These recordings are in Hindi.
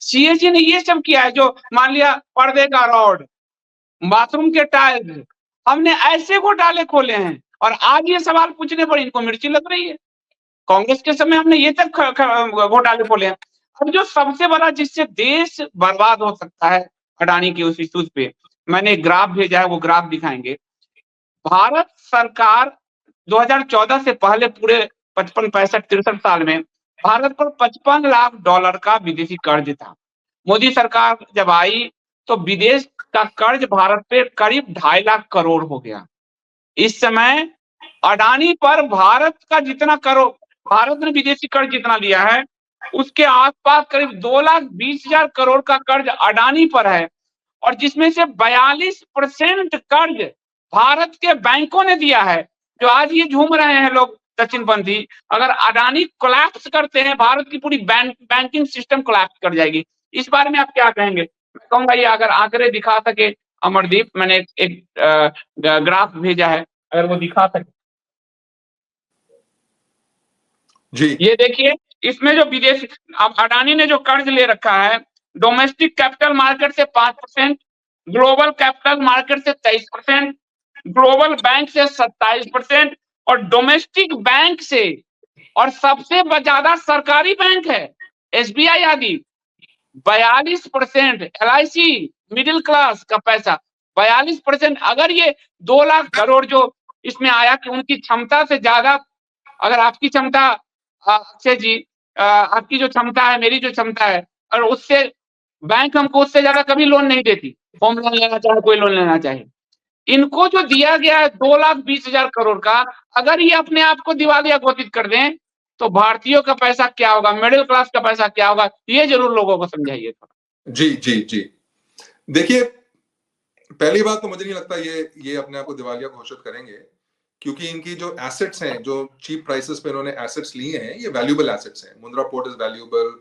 सीएजी ने ये सब किया है, जो मान लिया पर्दे का रॉड, बाथरूम के टाइल्स, हमने ऐसे घोटाले खोले हैं और आज ये सवाल पूछने पर इनको मिर्ची लग रही है। कांग्रेस के समय हमने ये तक घोटाले खोले हैं। अब जो सबसे बड़ा जिससे देश बर्बाद हो सकता है, अडानी की उस इश्यूज पे मैंने एक ग्राफ भेजा है, वो ग्राफ दिखाएंगे। भारत सरकार 2014 से पहले पूरे 55, 65, 63 साल में भारत पर $55 लाख का विदेशी कर्ज था। मोदी सरकार जब आई तो विदेश का कर्ज भारत पे करीब 2.5 लाख करोड़ हो गया। इस समय अडानी पर भारत का जितना करोड़, भारत ने विदेशी कर्ज जितना लिया है उसके आसपास करीब 2,20,000 करोड़ का कर्ज अडानी पर है, और जिसमें से 42% कर्ज भारत के बैंकों ने दिया है। जो आज ये झूम रहे हैं लोग दक्षिणपंथी, अगर अडानी कोलैप्स करते हैं, भारत की पूरी बैंकिंग सिस्टम कोलैप्स कर जाएगी। इस बारे में आप क्या कहेंगे? मैं कहूंगा ये अगर आंकड़े दिखा सके अमरदीप, मैंने एक ग्राफ भेजा है, अगर वो दिखा सके जी। ये देखिए, इसमें जो विदेशी, अब अडानी ने जो कर्ज ले रखा है, डोमेस्टिक कैपिटल मार्केट से 5%, ग्लोबल कैपिटल मार्केट से 23%, ग्लोबल बैंक से 27%, और डोमेस्टिक बैंक से, और सबसे ज्यादा सरकारी बैंक है एसबीआई आदि 42%, एलआईसी मिडिल क्लास का पैसा 42%। अगर ये 2 लाख करोड़ जो इसमें आया कि उनकी क्षमता से ज्यादा, अगर आपकी क्षमता अक्षय जी, आपकी जो क्षमता है, मेरी जो क्षमता है, और उससे बैंक हमको उससे ज्यादा कभी लोन नहीं देती, होम लोन लेना चाहे, कोई लोन लेना चाहे। इनको जो दिया गया है 2,20,000 करोड़ का, अगर ये अपने आप को दिवालिया घोषित कर दें तो भारतीयों का पैसा क्या होगा, मिडिल क्लास का पैसा क्या होगा, ये जरूर लोगों को समझाइए थोड़ा। जी जी जी, देखिए, पहली बात तो मुझे नहीं लगता ये अपने आप को दिवालिया घोषित करेंगे, क्योंकि इनकी जो एसेट्स हैं, जो चीप प्राइसेस पे इन्होंने एसेट्स लिए हैं, ये वैल्यूएबल एसेट्स हैं। मुंद्रा पोर्ट इज वैल्यूएबल,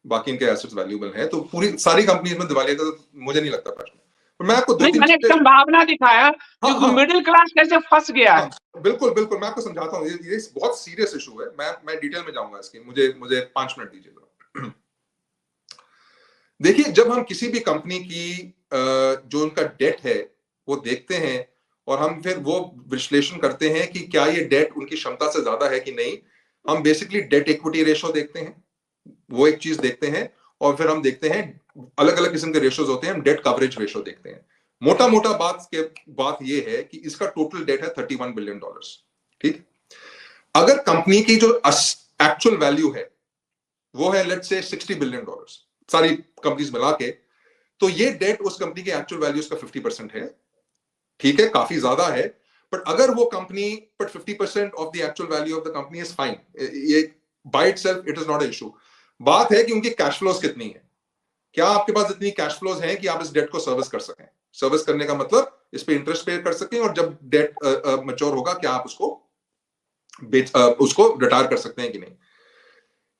बाकी इनके एसेट्स वैल्यूएबल हैं, तो पूरी सारी कंपनीज में दिवालिया का तो मुझे नहीं लगता प्रश्न। मैं आपको मैंने एक संभावना दिखाया कि मिडिल क्लास कैसे फंस गया है। बिल्कुल बिल्कुल, मैं आपको समझाता हूँ, ये बहुत सीरियस इशू है। मैं डिटेल में जाऊंगा इसकी, मुझे 5 मिनट दीजिएगा। देखिए, जब हम किसी भी कंपनी की जो उनका डेट है वो देखते हैं और हम फिर वो विश्लेषण करते हैं कि क्या ये डेट उनकी क्षमता से ज्यादा है कि नहीं, हम बेसिकली डेट इक्विटी रेशो देखते हैं, वो एक चीज देखते हैं, और फिर हम देखते हैं अलग अलग किस्म के रेशोज होते हैं, हम डेट कवरेज रेशो देखते हैं। मोटा मोटा बात ये है कि इसका टोटल डेट है $31 बिलियन, ठीक। अगर कंपनी की जो एक्चुअल वैल्यू है वो है लेट्स से $60 बिलियन, सारी कंपनीज मिला के, तो ये डेट उस कंपनी के एक्चुअल वैल्यूज का 50% है, ठीक है, काफी ज्यादा है। बट अगर वो company, but 50% of the actual value of the company is fine, ये by itself it is not a issue. बात है कि उनकी कैश फ्लोज कितनी है, क्या आपके पास इतनी कैश फ्लोज हैं कि आप इस डेट को सर्विस कर सकें। सर्विस करने का मतलब इस पे इंटरेस्ट पे कर सकें, और जब डेट मैच्योर होगा क्या आप उसको रिटायर कर सकते हैं कि नहीं।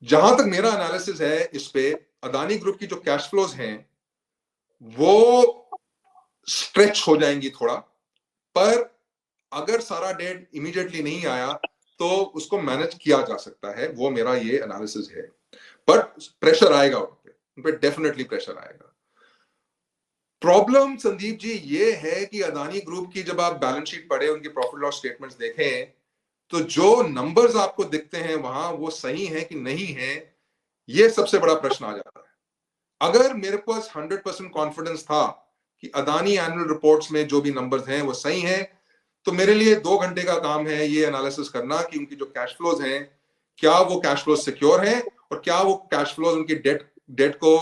जहां तक मेरा एनालिसिस है इस पे, अदानी ग्रुप की जो कैश फ्लोज हैं वो स्ट्रेच हो जाएंगी थोड़ा, पर अगर सारा डेट इमीडिएटली नहीं आया तो उसको मैनेज किया जा सकता है, वो मेरा ये एनालिसिस है। बट प्रेशर आएगा उन पे डेफिनेटली प्रेशर आएगा। प्रॉब्लम संदीप जी ये है कि अदानी ग्रुप की जब आप बैलेंस शीट पढ़े, उनकी प्रॉफिट लॉस स्टेटमेंट्स देखें, तो जो नंबर्स आपको दिखते हैं वहां वो सही है कि नहीं है, ये सबसे बड़ा प्रश्न आ जाता है। अगर मेरे पास 100% कॉन्फिडेंस था कि अदानी एनुअल रिपोर्ट्स में जो भी नंबर्स हैं वो सही हैं, तो मेरे लिए 2 घंटे का काम है ये एनालिसिस करना कि उनकी जो कैश फ्लोज हैं, क्या वो कैश फ्लोज सिक्योर हैं, और क्या वो कैश फ्लोज उनकी डेट को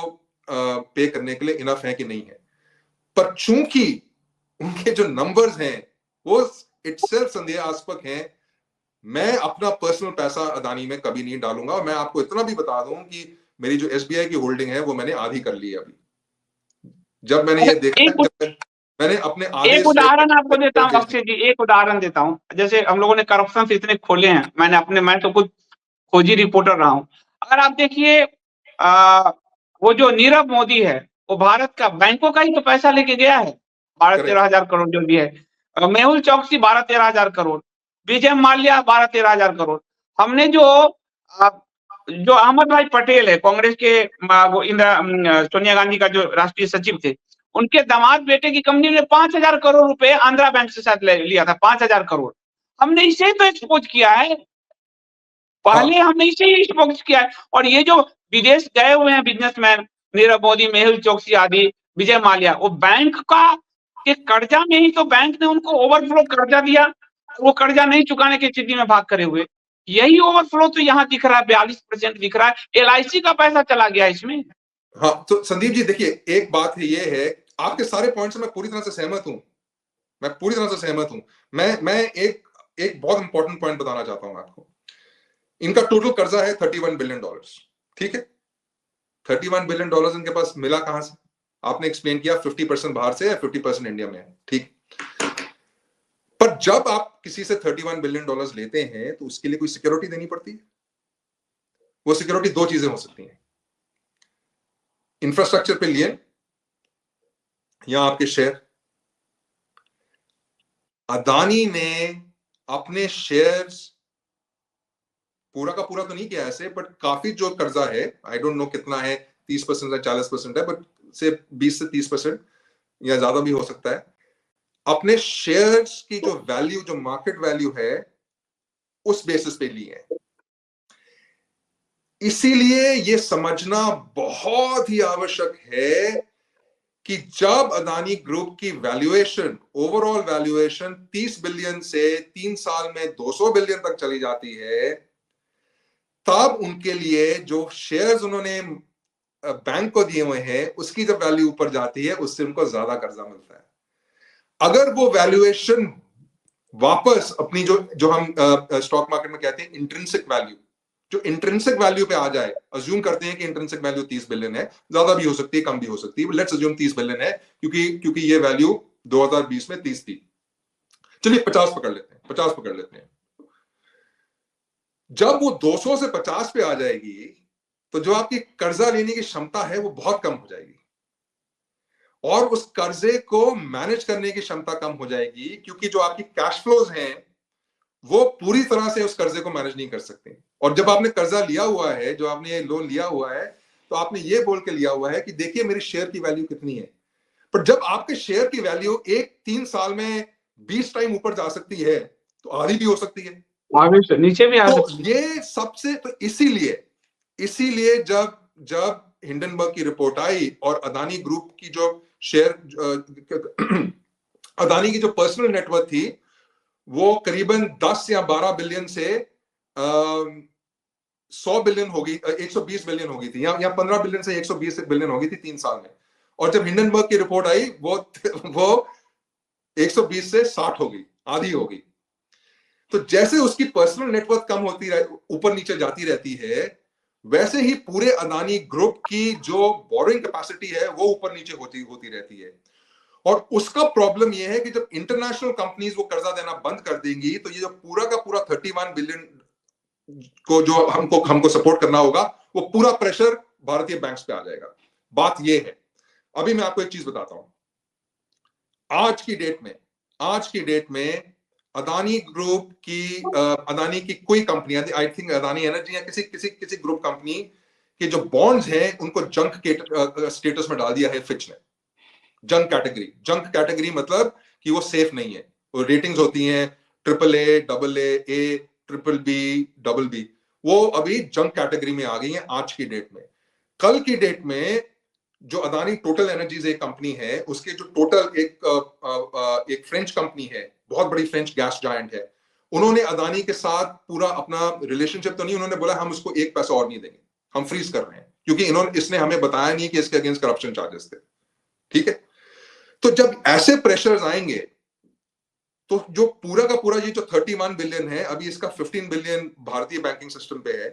पे करने के लिए इनफ है कि नहीं है। पर चूंकि उनके जो नंबर्स हैं वो इटसेल्फ संदेहास्पद हैं, मैं अपना पर्सनल पैसा अदानी में कभी नहीं डालूंगा। और मैं आपको इतना भी बता दूं कि मेरी जो एसबीआई की होल्डिंग है वो मैंने आधी कर ली है अभी। जब मैंने ये देखा, मैंने अपने एक उदाहरण आपको देता हूँ अक्षय जी, एक उदाहरण देता हूँ। जैसे हम लोगों ने करप्शन से इतने खोले हैं, मैं तो खुद खोजी रिपोर्टर रहा हूँ। अगर आप देखिए, वो जो नीरव मोदी है वो भारत का बैंकों का ही तो पैसा लेके गया है, 12-13 हजार करोड़ जो भी है। मेहुल चौकसी 12-13 हजार करोड़, विजय माल्या 12-13 हजार करोड़। हमने जो जो अहमद भाई पटेल है कांग्रेस के, वो सोनिया गांधी का जो राष्ट्रीय सचिव थे, उनके दामाद बेटे की कंपनी ने 5,000 करोड़ रुपए आंध्रा बैंक से शायद लिया था, 5,000 करोड़। हमने इसे तो एक्सपोज किया है, पहले हमने इसे ही एक्सपोज किया है। और ये जो विदेश गए हुए हैं बिजनेसमैन, नीरव मोदी, मेहुल चोकसी आदि, विजय माल्या, वो बैंक का के कर्जा में ही तो बैंक ने उनको ओवरफ्लो कर्जा दिया, वो कर्जा नहीं चुकाने की स्थिति में भाग करे हुए। यही ओवरफ्लो तो यहाँ दिख रहा है, 42% दिख रहा है। LIC का पैसा चला गया इसमें। हाँ, तो संदीप जी देखिए, एक बात ये है, आपके सारे पॉइंट से मैं पूरी तरह से सहमत हूं, मैं पूरी तरह से सहमत हूं। मैं एक बहुत इंपॉर्टेंट पॉइंट बताना चाहता हूं आपको। इनका टोटल कर्जा है $31 बिलियन, ठीक है। $31 बिलियन इनके पास मिला कहां से? आपने एक्सप्लेन किया 50% बाहर से है, 50% इंडिया में है, ठीक। पर जब आप किसी से $31 बिलियन लेते हैं तो उसके लिए कोई सिक्योरिटी देनी पड़ती है। वो सिक्योरिटी दो चीजें हो सकती हैं, इंफ्रास्ट्रक्चर पे लिए या आपके शेयर। अदानी ने अपने शेयर्स पूरा का पूरा तो नहीं किया ऐसे, बट काफी जो कर्जा है, आई डोंट नो कितना है, 30% या 40% है, बट से 20 से 30% या ज्यादा भी हो सकता है, अपने शेयर्स की जो वैल्यू, जो मार्केट वैल्यू है, उस बेसिस पे ली है। इसीलिए ये समझना बहुत ही आवश्यक है कि जब अदानी ग्रुप की वैल्यूएशन, ओवरऑल वैल्यूएशन 30 बिलियन से 3 साल में 200 बिलियन तक चली जाती है, तब उनके लिए जो शेयर्स उन्होंने बैंक को दिए हुए हैं, उसकी जब वैल्यू ऊपर जाती है, उससे उनको ज्यादा कर्जा मिलता है। अगर वो वैल्यूएशन वापस अपनी जो हम स्टॉक मार्केट में कहते हैं इंट्रिंसिक वैल्यू, जो इंट्रिंसिक वैल्यू पे आ जाए, अज्यूम करते हैं कि इंट्रिंसिक वैल्यू 30 बिलियन है, ज्यादा भी हो सकती है, कम भी हो सकती है, लेट्स अज्यूम 30 बिलियन है, क्योंकि ये वैल्यू 2020 में 30 थी। चलिए 50 पकड़ लेते हैं, 50 पकड़ लेते हैं। जब वो 200 से 50 पे आ जाएगी, तो जो आपकी कर्जा लेने की क्षमता है वो बहुत कम हो जाएगी, और उस कर्जे को मैनेज करने की क्षमता कम हो जाएगी, क्योंकि जो आपकी कैश फ्लोज हैं वो पूरी तरह से उस कर्जे को मैनेज नहीं कर सकते। और जब आपने कर्जा लिया हुआ है, जो आपने ये लोन लिया हुआ है, तो आपने ये बोल के लिया हुआ है कि देखिए मेरी शेयर की वैल्यू कितनी है। पर जब आपके शेयर की वैल्यू 3 साल में 20 टाइम ऊपर जा सकती है, तो आधी भी हो सकती है, आगे से नीचे भी आ सकती है। ये सबसे, तो इसीलिए जब हिंडनबर्ग की रिपोर्ट आई और अदानी ग्रुप की जो शेयर, अदानी की जो पर्सनल नेटवर्थ थी, वो करीबन 10 या 12 बिलियन से 100 बिलियन हो गई, 120 बिलियन हो गई थी, या 15 बिलियन से 120 बिलियन हो गई थी 3 साल में। और जब हिंडनबर्ग की रिपोर्ट आई, वो 120 से 60 हो गई, आधी हो गई। तो जैसे उसकी पर्सनल नेटवर्थ कम होती ऊपर नीचे जाती रहती है, वैसे ही पूरे अदानी ग्रुप की जो बोरोइंग कैपेसिटी है वो ऊपर नीचे होती रहती है। और उसका प्रॉब्लम यह है कि जब इंटरनेशनल कंपनीज वो कर्जा देना बंद कर देंगी, तो ये जो पूरा का पूरा 31 बिलियन को जो हमको सपोर्ट करना होगा, वो पूरा प्रेशर भारतीय बैंक्स पे आ जाएगा। बात ये है, अभी मैं आपको एक चीज बताता हूं, आज की डेट में अदानी ग्रुप की, अदानी की कोई company, I think Adani energy या किसी ग्रुप कंपनी के जो बॉन्ड्स हैं, उनको जंक के स्टेटस में डाल दिया है फिच ने। जंक कैटेगरी मतलब कि वो सेफ नहीं है। वो रेटिंग्स होती हैं AAA, AA, BBB, वो अभी जंक कैटेगरी में आ गई हैं आज की डेट में। कल की डेट में जो अदानी टोटल एनर्जीज एक कंपनी है, उसके जो टोटल एक फ्रेंच कंपनी है, बहुत बड़ी फ्रेंच गैस जायंट है, उन्होंने अदानी के साथ पूरा अपना रिलेशनशिप तो नहीं, उन्होंने बोला हम उसको एक पैसा और नहीं देंगे, हम फ्रीज कर रहे हैं, क्योंकि इसने हमें बताया नहीं कि इसके अगेंस्ट करप्शन चार्जेस थे। ठीक है, तो जब ऐसे प्रेशर्स आएंगे, तो जो पूरा का पूरा ये जो 31 बिलियन है, अभी इसका 15 बिलियन भारतीय बैंकिंग सिस्टम पे है,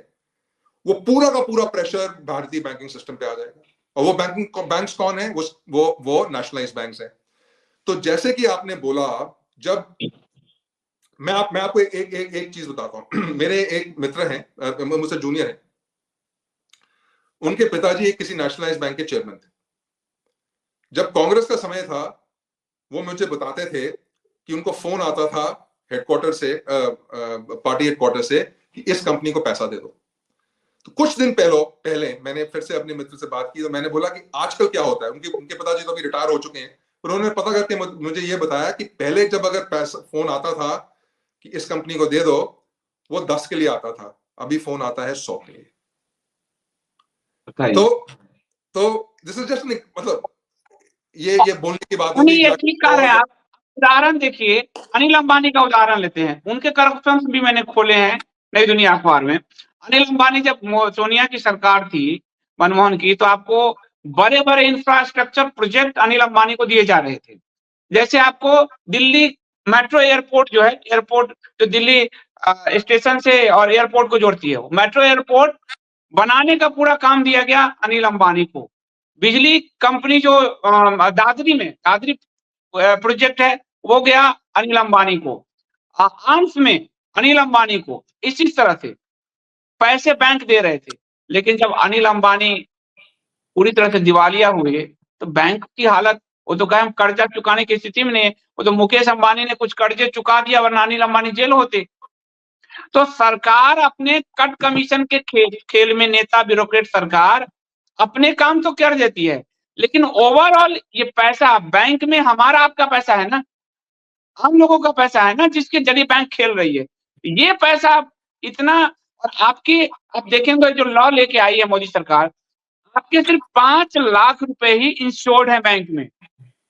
वो पूरा का पूरा प्रेशर भारतीय बैंकिंग सिस्टम पे आ जाएगा। और वो बैंक्स कौन है? वो नेशनलाइज बैंक्स हैं। तो जैसे कि आपने बोला, जब मैं आपको एक चीज बताता हूं। मेरे एक मित्र हैं, मुझसे जूनियर हैं, उनके पिताजी एक किसी नेशनलाइज बैंक के चेयरमैन थे। जब कांग्रेस का समय था, वो मुझे बताते थे कि उनको फोन आता था हेडक्वार्टर से, पार्टी हेडक्वार्टर से, कि इस कंपनी को पैसा दे दो। तो कुछ दिन पहले मैंने फिर से अपने मित्र से बात की, तो मैंने बोला कि आजकल क्या होता है, उनके पिताजी तो अभी रिटायर हो चुके हैं, उन्होंने पता करके मुझे ये बताया कि पहले जब अगर पैसा फोन आता था कि इस कंपनी को दे दो, वो 10 के लिए आता था, अभी फोन आता है 100 के लिए। तो दिस इज जस्ट, मतलब ये बोलने की बात होगी। ये ठीक कह रहे हैं आप। उदाहरण देखिए, अनिल अंबानी का उदाहरण लेते हैं, उनके करप्शन भी मैंने खोले हैं नई दुनिया अखबार में। अनिल अंबानी जब सोनिया की सरकार थी, मनमोहन की, तो आपको बड़े बड़े इंफ्रास्ट्रक्चर प्रोजेक्ट अनिल अंबानी को दिए जा रहे थे। जैसे आपको दिल्ली मेट्रो एयरपोर्ट जो है, एयरपोर्ट जो दिल्ली स्टेशन से और एयरपोर्ट को जोड़ती है, वो मेट्रो एयरपोर्ट बनाने का पूरा काम दिया गया अनिल अंबानी को। बिजली कंपनी जो दादरी प्रोजेक्ट है, वो गया अनिल अंबानी को। आर्म्स में अनिल अंबानी को। इसी तरह से पैसे बैंक दे रहे थे, लेकिन जब अनिल अंबानी पूरी तरह से दिवालिया हुए, तो बैंक की हालत, वो तो हम कर्जा चुकाने की स्थिति में नहीं है। वो तो मुकेश अंबानी ने कुछ कर्जे चुका दिया, वरना अनिल अंबानी जेल होते। तो सरकार अपने कट कमीशन के खेल में, नेता ब्यूरोक्रेट सरकार अपने काम तो कर देती है, लेकिन ओवरऑल ये पैसा बैंक में हमारा आपका पैसा है ना, हम लोगों का पैसा है ना, जिसके जरिए बैंक खेल रही है। ये पैसा इतना, और आप देखेंगे जो लॉ लेके आई है मोदी सरकार, आपके सिर्फ 5 लाख रुपए ही इंश्योर्ड है बैंक में,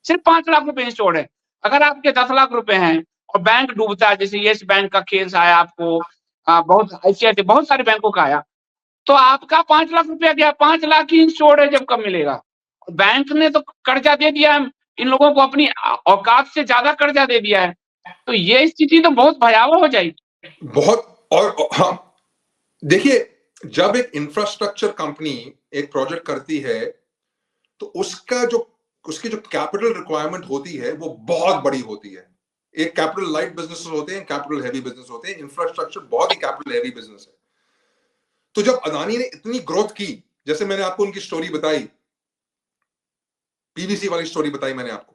सिर्फ 5 लाख रुपए इंश्योर्ड है। अगर आपके 10 लाख रुपए हैं और बैंक डूबता है, जैसे यस बैंक का केस आया आपको, बहुत ICICI बहुत सारे बैंकों का आया, तो आपका 5 लाख रुपया गया, 5 लाख ही इंश्योर्ड है, जब कब मिलेगा? बैंक ने तो कर्जा दे दिया है इन लोगों को, अपनी औकात से ज्यादा कर्जा दे दिया है। तो ये स्थिति तो बहुत भयावह हो जाएगी। बहुत। और हाँ, देखिए, जब एक इंफ्रास्ट्रक्चर कंपनी एक प्रोजेक्ट करती है, तो उसकी जो कैपिटल रिक्वायरमेंट होती है वो बहुत बड़ी होती है। एक कैपिटल लाइट बिजनेस होते हैं, कैपिटल हैवी बिजनेस होते हैं, इंफ्रास्ट्रक्चर बहुत ही कैपिटल हैवी बिजनेस है। तो जब अदानी ने इतनी ग्रोथ की, जैसे मैंने आपको उनकी स्टोरी बताई, पीवीसी वाली स्टोरी बताई मैंने आपको,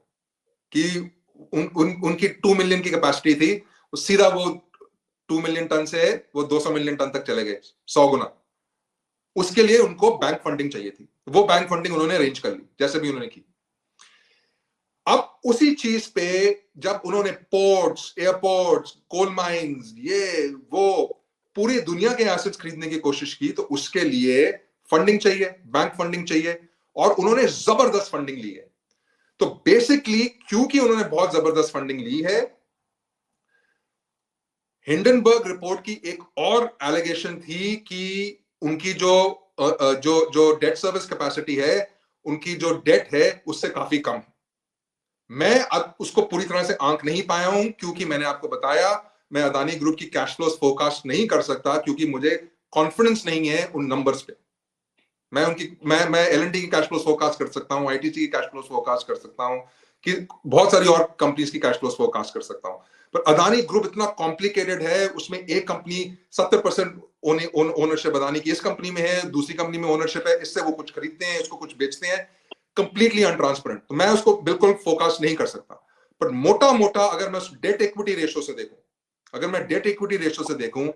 कि उनकी 2 मिलियन की कैपेसिटी थी, सीधा वो 2 मिलियन टन से वो 200 मिलियन टन तक चले गए, 100 गुना। उसके लिए उनको बैंक फंडिंग चाहिए थी, वो बैंक फंडिंग उन्होंने अरेंज कर ली, जैसे भी उन्होंने की। अब उसी चीज पे जब उन्होंने पोर्ट्स, एयरपोर्ट्स, कोल माइंस, ये वो पूरी दुनिया के एसेट्स खरीदने की कोशिश की, तो उसके लिए फंडिंग चाहिए, बैंक फंडिंग चाहिए, और उन्होंने जबरदस्त फंडिंग ली है। तो बेसिकली क्योंकि उन्होंने बहुत जबरदस्त फंडिंग ली है, हिंडनबर्ग रिपोर्ट की एक और एलिगेशन थी कि उनकी जो डेट सर्विस कैपेसिटी है, उनकी जो डेट है उससे काफी कम है। मैं अब उसको पूरी तरह से आंक नहीं पाया हूं, क्योंकि मैंने आपको बताया मैं अदानी ग्रुप की कैश फ्लोस फोरकास्ट नहीं कर सकता, क्योंकि मुझे कॉन्फिडेंस नहीं है उन नंबर्स पे। मैं L&T की कैश फ्लोस फोरकास्ट कर सकता हूं, ITC की कैश फ्लोस फोरकास्ट कर सकता हूं, कि बहुत सारी और कंपनीज की कैश फ्लोस फोरकास्ट कर सकता हूं, पर अदानी ग्रुप इतना कॉम्प्लिकेटेड है, उसमें एक कंपनी 70% ओनरशिप अदानी की इस कंपनी में है, दूसरी कंपनी में ओनरशिप है, इससे वो कुछ खरीदते हैं, इसको कुछ बेचते हैं, कंप्लीटली अनट्रांसपेरेंट। तो मैं उसको बिल्कुल फोकस नहीं कर सकता। पर मोटा मोटा अगर मैं डेट इक्विटी रेशियो से देखूं,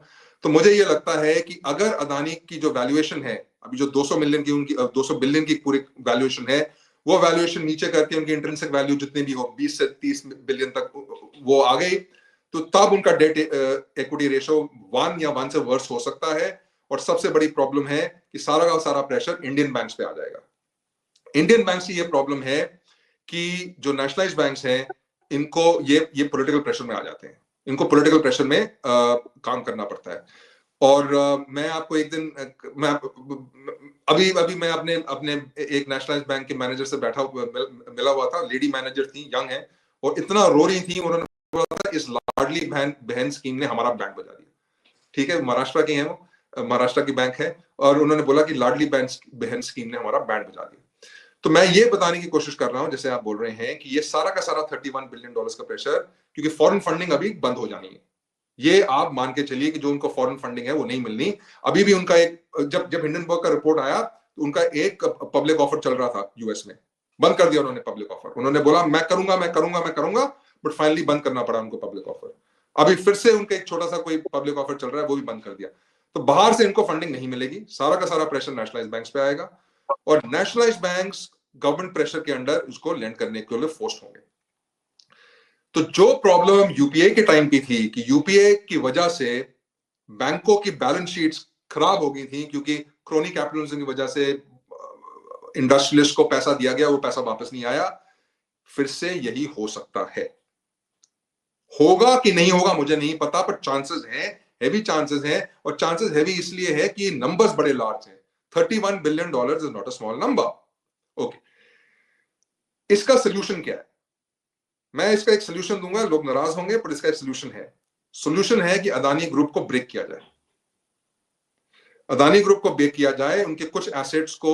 तो मुझे ये लगता है कि अगर अदानी की जो वैल्यूएशन है, अभी जो 200 बिलियन की पूरी वैल्यूएशन है, वो वैल्यूएशन नीचे करके उनकी इंट्रिंसिक वैल्यू जितनी भी हो 20 से 30 बिलियन तक वो आ गई, तो तब उनका डेट इक्विटी रेशियो 1 या 1 से वर्स हो सकता है। और सबसे बड़ी प्रॉब्लम है कि सारा का सारा प्रेशर इंडियन बैंक्स पे आ जाएगा। इंडियन बैंक्स की ये प्रॉब्लम है कि जो नेशनलाइज्ड बैंक्स हैं, इनको ये पॉलिटिकल प्रेशर में आ जाते हैं, इनको पॉलिटिकल प्रेशर में काम करना पड़ता है। और मैं आपको एक दिन अभी मैं अपने एक नेशनलाइज्ड बैंक के मैनेजर से मिला हुआ था, लेडी मैनेजर थी, यंग है, और इतना रो रही थी, उन्होंने बोला था इस लाडली बहन स्कीम ने हमारा बैंक बचा दिया। ठीक है, महाराष्ट्र की है, वो महाराष्ट्र की बैंक है, और उन्होंने बोला कि लाडली बहन स्कीम ने हमारा बैंक बचा दिया। तो मैं ये बताने की कोशिश कर रहा हूं, जैसे आप बोल रहे हैं, कि ये सारा का सारा $31 बिलियन का प्रेशर, क्योंकि फॉरेन फंडिंग अभी बंद हो जानी है। ये आप मान के चलिए कि जो उनको फॉरेन फंडिंग है वो नहीं मिलनी। अभी भी उनका एक, जब हिंडनबर्ग का रिपोर्ट आया, तो उनका एक पब्लिक ऑफर चल रहा था यूएस में, बंद कर दिया उन्होंने पब्लिक ऑफर। उन्होंने बोला मैं करूंगा, बट फाइनली बंद करना पड़ा उनको पब्लिक ऑफर। अभी फिर से उनका एक छोटा सा कोई पब्लिक ऑफर चल रहा है, वो भी बंद कर दिया। तो बाहर से इनको फंडिंग नहीं मिलेगी, सारा का सारा प्रेशर नेशनलाइज्ड बैंक्स पे आएगा और नेशनलाइज्ड बैंक्स गवर्नमेंट प्रेशर के अंडर उसको लेंड करने के लिए फोर्स होंगे। तो जो प्रॉब्लम यूपीए के टाइम की थी कि यूपीए की वजह से बैंकों की बैलेंस शीट्स खराब हो गई थी क्योंकि क्रोनी कैपिटलिज्म की वजह से इंडस्ट्रियलिस्ट को पैसा दिया गया, वो पैसा वापस नहीं आया, फिर से यही हो सकता है। होगा कि नहीं होगा मुझे नहीं पता, पर चांसेस हैं, हैवी चांसेस हैं, और चांसेस हैवी इसलिए है कि नंबर्स बड़े लार्ज हैं। $31 billion is not a small number. Okay, इसका सोल्यूशन क्या है? मैं इसका एक सोल्यूशन दूंगा, लोग नाराज होंगे, पर इसका एक सोल्यूशन है। सोल्यूशन है कि अदानी ग्रुप को ब्रेक किया जाए। अदानी ग्रुप को ब्रेक किया जाए, उनके कुछ एसेट्स को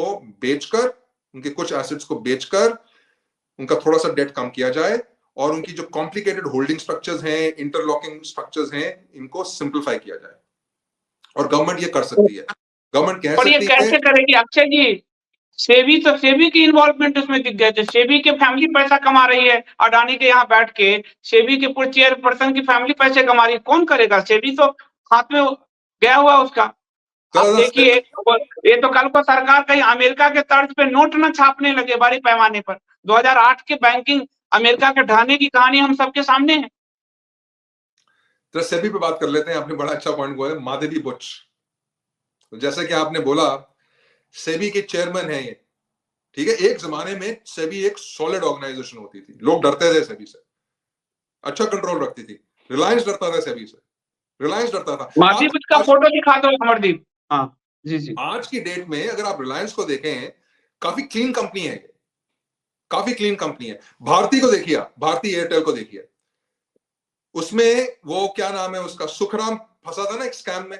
बेचकर उनका थोड़ा सा डेट कम किया जाए और उनकी जो कॉम्प्लिकेटेड होल्डिंग स्ट्रक्चर्स हैं, इंटरलॉकिंग स्ट्रक्चर्स हैं, इनको सिंप्लीफाई किया जाए। और गवर्नमेंट ये कर सकती है। गवर्नमेंट कह सकती है। ये कैसे करेगी अक्षय जी? सेबी की इन्वॉल्वमेंट उसमें दिख गए थे। सेबी के फैमिली पैसा कमा रही है अडानी के यहाँ बैठ के, सेबी के पूरे चेयरपर्सन की फैमिली पैसे कमा रही है, कौन करेगा? सेबी तो हाथ में गया हुआ उसका। अब देखिए, ये तो कल को सरकार कहीं अमेरिका के तर्ज पे नोट न छापने लगे बड़े पैमाने पर। 2008 के बैंकिंग अमेरिका के ढहने की कहानी हम सबके सामने है। तो सेबी पे बात कर लेते हैं। आपने बड़ा अच्छा पॉइंट बोला, माधवी बुच। तो जैसा कि आपने बोला, सेबी के चेयरमैन है ये, ठीक है। एक जमाने में सेबी एक सॉलिड ऑर्गेनाइजेशन होती थी, लोग डरते थे सेबी से, अच्छा कंट्रोल रखती थी। रिलायंस डरता था सेबी से, रिलायंस डरता था। माधवी बुच का फोटो दिखा दो अमरदीप। हाँ जी। आज की डेट में अगर आप रिलायंस को देखें, काफी क्लीन कंपनी है, काफी क्लीन कंपनी है। भारती को देखिए, भारती एयरटेल को देखिए, उसमें वो क्या नाम है उसका, सुखराम फंसा था ना एक स्कैम में,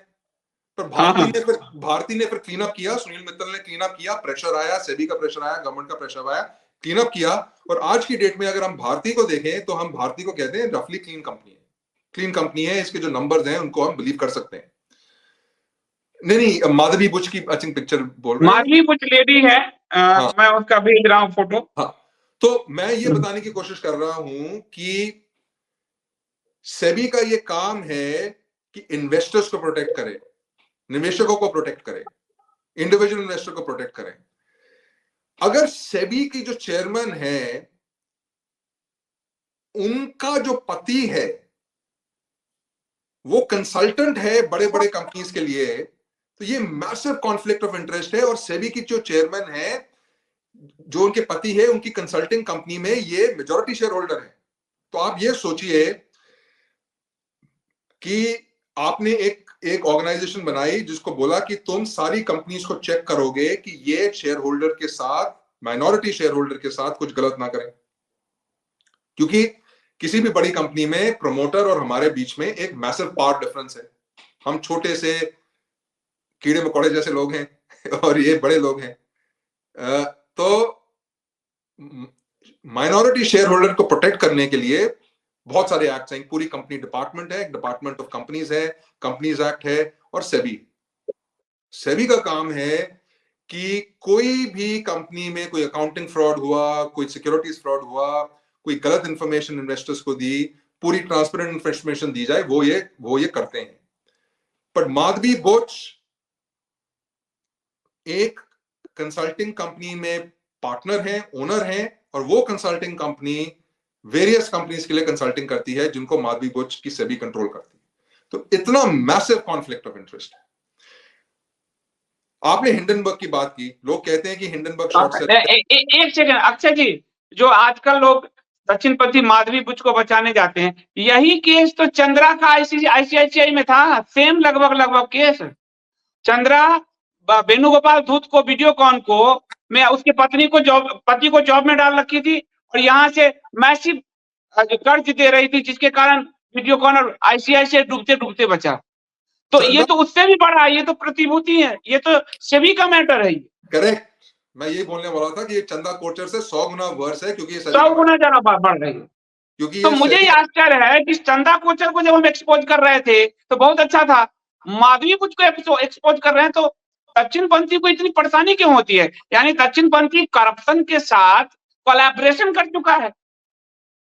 पर भारती ने फिर क्लीन अप किया, सुनील मित्तल ने क्लीन अप किया, प्रेशर आया, सेबी का प्रेशर आया, गवर्नमेंट का प्रेशर आया, क्लीन अप किया। और आज की डेट में अगर हम भारती को देखें तो हम भारती को कहते हैं रफली क्लीन कंपनी है, क्लीन कंपनी है। इसके जो नंबर्स हैं उनको हम बिलीव कर सकते हैं। नहीं, माधवी बुच की आई थिंक पिक्चर बोल रहे हैं, माधवी बुच लेडी है। हाँ। मैं उसका भेज रहा हूँ फोटो। हाँ, तो मैं ये बताने की कोशिश कर रहा हूं कि सेबी का ये काम है कि इन्वेस्टर्स को प्रोटेक्ट करे, निवेशकों को प्रोटेक्ट करे, इंडिविजुअल इन्वेस्टर को प्रोटेक्ट करे। अगर सेबी की जो चेयरमैन है उनका जो पति है वो कंसल्टेंट है बड़े बड़े कंपनीज के लिए, तो ये मैसिव कॉन्फ्लिक्ट ऑफ इंटरेस्ट है। और सेबी की जो चेयरमैन है, जो उनके पति है, उनकी कंसल्टिंग कंपनी में ये मेजॉरिटी शेयर होल्डर है। तो आप ये सोचिए कि आपने एक ऑर्गेनाइजेशन बनाई जिसको बोला कि तुम सारी कंपनीज को चेक करोगे कि ये शेयर होल्डर के साथ, माइनॉरिटी शेयर होल्डर के साथ कुछ गलत ना करें, क्योंकि किसी भी बड़ी कंपनी में प्रमोटर और हमारे बीच में एक मैसिव पावर डिफरेंस है। हम छोटे से कीड़े मकोड़े जैसे लोग हैं और ये बड़े लोग हैं। तो माइनॉरिटी शेयर होल्डर को प्रोटेक्ट करने के लिए बहुत सारे एक्ट हैं। पूरी कंपनी डिपार्टमेंट है, डिपार्टमेंट ऑफ कंपनीज है, कंपनीज एक्ट है, और सेबी का काम है कि कोई भी कंपनी में कोई अकाउंटिंग फ्रॉड हुआ, कोई सिक्योरिटीज फ्रॉड हुआ, कोई गलत इंफॉर्मेशन इन्वेस्टर्स को दी, पूरी ट्रांसपेरेंट इंफॉर्मेशन दी जाए, वो ये करते हैं। पर माधवी बुच एक कंसल्टिंग कंपनी में पार्टनर हैं, ओनर हैं, और वो कंसल्टिंग कंपनी वेरियस कंपनीज के लिए कंसल्टिंग करती है जिनको माधवी बुच की सेबी कंट्रोल करती है। तो इतना मैसिव कॉन्फ्लिक्ट ऑफ इंटरेस्ट है। आपने हिंडनबर्ग की बात की, लोग कहते हैं कि हिंडनबर्ग शॉर्ट सर्किट। एक सेकंड अक्षय जी, जो आजकल लोग दक्षिणपंथी माधवी बुच को बचाने जाते हैं, यही केस तो चंद्रा का आईसीआईसीआई में था, सेम लगभग केस। चंद्रा वेणुगोपाल धूत को, वीडियोकॉन को, मैं उसके पति को जॉब में डाल रखी थी और यहाँ से मैसिव कर्ज दे रही थी, जिसके कारण वीडियोकॉन और आईसीआईसीआई डूबते बचा। तो ये तो उससे भी बड़ा है, ये तो प्रतिभूति है, ये तो सेबी का मैटर है। करेक्ट, मैं ये बोलने वाला था कि ये चंदा कोचर से 100 गुना वर्ष है, क्योंकि 100 गुना ज्यादा बढ़ रही है। क्योंकि तो मुझे ये आश्चर्य है कि चंदा कोचर को जब हम एक्सपोज कर रहे थे तो बहुत अच्छा था, माधवी बुच को एक्सपोज कर रहे हैं तो दक्षिणपंथी को इतनी परेशानी क्यों होती है? यानी दक्षिणपंथी करप्शन के साथ कोलैबोरेशन कर चुका है।